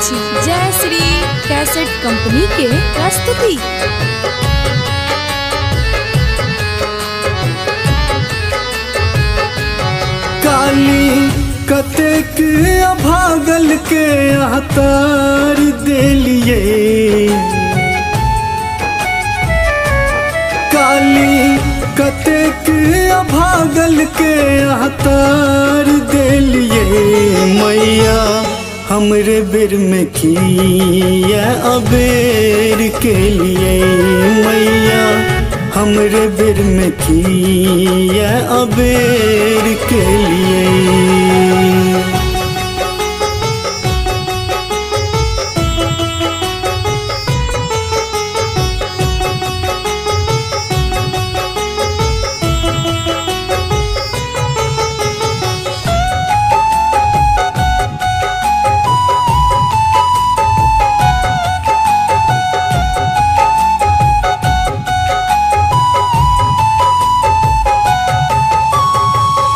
छी जय Shri cassette company के प्रस्तुति। काली कतेक अभागल के आतार देलिए, काली कतेक अभागल के आतार देलिए। मैया हमरे बेर में किया अबेर के लिए, मैया हमरे बेर में किया अबेर के लिए।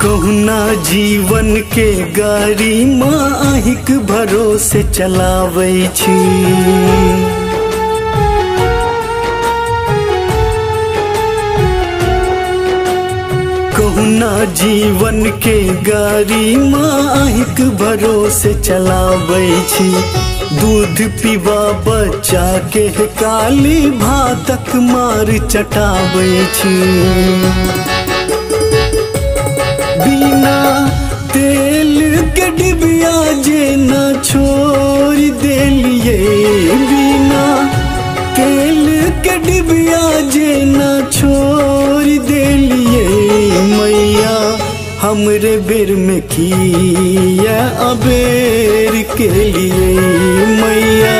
कहुना जीवन के गाड़ी माहिक भरोसे चलाबै छी, कहुना जीवन के गाड़ी माहिक भरोसे चलाबै छी। दूध पीबा बच्चा के काली भातक मार चटाबै छी। बिना तेल के डिबिया जे न छोड़ देलिए, बिना तेल के डिबिया जे न छोड़ देलिए। मैया हमरे बेर में किया अबेर के लिए, मैया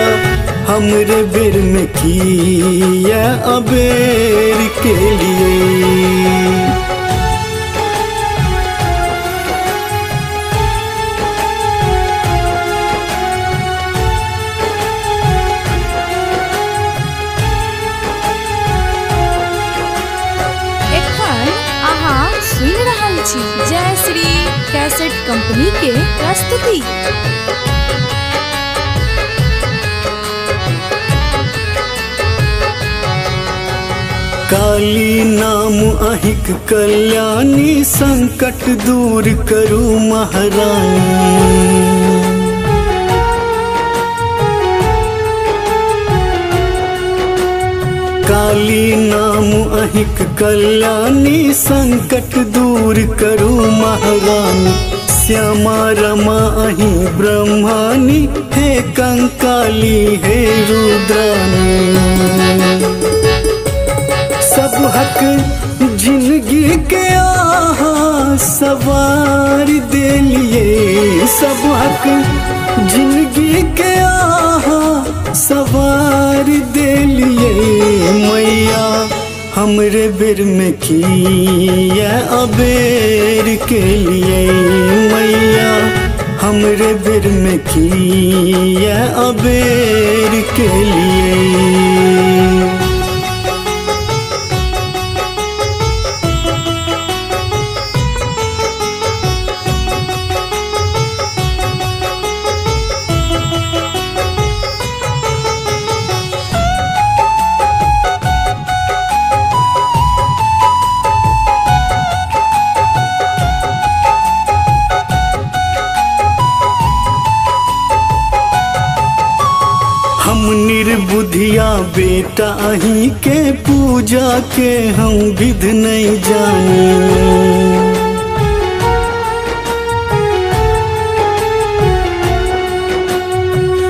हमरे बेर में किया अबेर के लिए। सुन रहल छी जय श्री कैसेट कंपनी के प्रस्तुति। काली नाम अहिक कल्याणी, संकट दूर करू महारानी। काली नाम अहिक कल्याणी, संकट दूर करू महारानी। श्यामा रमा अहि ब्रह्मानी, हे कंकाली हे रुद्रानी। सब हक जिंदगी के आहा सवार देलिए, सब हक जिंदगी के आहा सवार देलिए। मैया हमरे बेर में किया अबेर के लिए, मैया हमरे बेर में किया अबेर के लिए। हम निर्बुधिया बेटा अहीं के पूजा के हम विध नहीं जानी।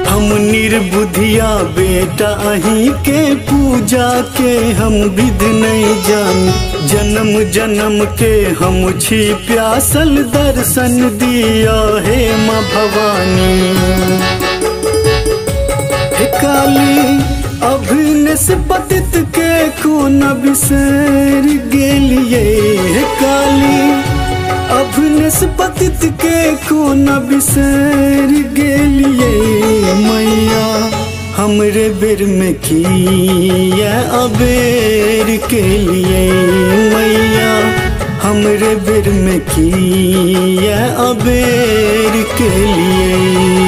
हम निर्बुधिया बेटा अहीं के पूजा के हम विध नहीं जानी। जन्म जन्म के हम छी प्यासल, दर्शन दिया हे माँ भवानी। काली अभिनस पतित के कोन बिसर गेलिए, काली अभिनस पतित के कोन बिसर गेलिए। मैया हमरे बेर में किया अबेर के लिए, मैया हमरे बेर में किया अबेर के लिए।